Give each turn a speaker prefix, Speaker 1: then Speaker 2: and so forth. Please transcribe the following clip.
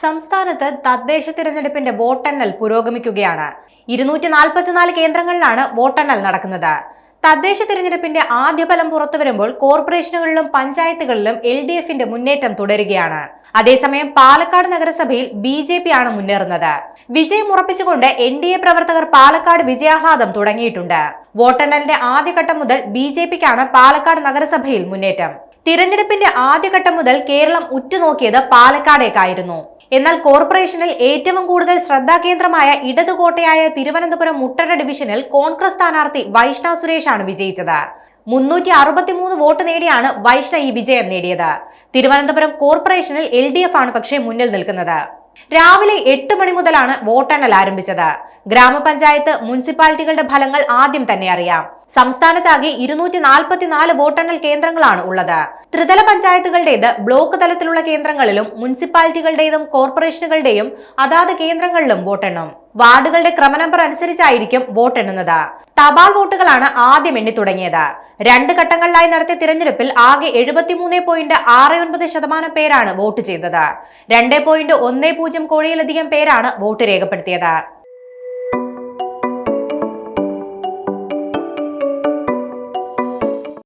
Speaker 1: സംസ്ഥാനത്ത് തദ്ദേശ തിരഞ്ഞെടുപ്പിന്റെ വോട്ടെണ്ണൽ പുരോഗമിക്കുകയാണ്. 244 കേന്ദ്രങ്ങളിലാണ് വോട്ടെണ്ണൽ നടക്കുന്നത്. തദ്ദേശ തിരഞ്ഞെടുപ്പിന്റെ ആദ്യ ഫലം പുറത്തുവരുമ്പോൾ കോർപ്പറേഷനുകളിലും പഞ്ചായത്തുകളിലും LDFന്റെ മുന്നേറ്റം തുടരുകയാണ്. അതേസമയം പാലക്കാട് നഗരസഭയിൽ BJP ആണ് മുന്നേറുന്നത്. വിജയം ഉറപ്പിച്ചുകൊണ്ട് NDA പ്രവർത്തകർ പാലക്കാട് വിജയാഹ്ലാദം തുടങ്ങിയിട്ടുണ്ട്. വോട്ടെണ്ണലിന്റെ ആദ്യഘട്ടം മുതൽ BJPക്കാണ് പാലക്കാട് നഗരസഭയിൽ മുന്നേറ്റം. തിരഞ്ഞെടുപ്പിന്റെ ആദ്യഘട്ടം മുതൽ കേരളം ഉറ്റുനോക്കിയത് പാലക്കാടേക്കായിരുന്നു. എന്നാൽ കോർപ്പറേഷനിൽ ഏറ്റവും കൂടുതൽ ശ്രദ്ധാകേന്ദ്രമായ ഇടതുകോട്ടയായ തിരുവനന്തപുരം മുട്ടട ഡിവിഷനിൽ കോൺഗ്രസ് സ്ഥാനാർത്ഥി വൈഷ്ണവ് സുരേഷാണ് വിജയിച്ചത്. 363 വോട്ട് നേടിയാണ് വൈഷ്ണവ് ഈ വിജയം നേടിയത്. തിരുവനന്തപുരം കോർപ്പറേഷനിൽ LDF ആണ് പക്ഷേ മുന്നിൽ നിൽക്കുന്നത്. രാവിലെ 8 മണി മുതലാണ് വോട്ടെണ്ണൽ ആരംഭിച്ചത്. ഗ്രാമപഞ്ചായത്ത് മുനിസിപ്പാലിറ്റികളുടെ ഫലങ്ങൾ ആദ്യം തന്നെ അറിയാം. സംസ്ഥാനത്താകെ 244 വോട്ടെണ്ണൽ കേന്ദ്രങ്ങളാണ് ഉള്ളത്. ത്രിതല പഞ്ചായത്തുകളുടേത് ബ്ലോക്ക് തലത്തിലുള്ള കേന്ദ്രങ്ങളിലും മുനിസിപ്പാലിറ്റികളുടേതും കോർപ്പറേഷനുകളുടെയും അതാത് കേന്ദ്രങ്ങളിലും വോട്ടെണ്ണും. വാർഡുകളുടെ ക്രമനമ്പർ അനുസരിച്ചായിരിക്കും വോട്ടെണ്ണുന്നത്. തപാൽ വോട്ടുകളാണ് ആദ്യം എണ്ണി തുടങ്ങിയത്. 2 ഘട്ടങ്ങളിലായി നടത്തിയ തിരഞ്ഞെടുപ്പിൽ ആകെ 73.69% പേരാണ് വോട്ട് ചെയ്തത്. 2.10 കോടിയിലധികം പേരാണ് വോട്ട് രേഖപ്പെടുത്തിയത്.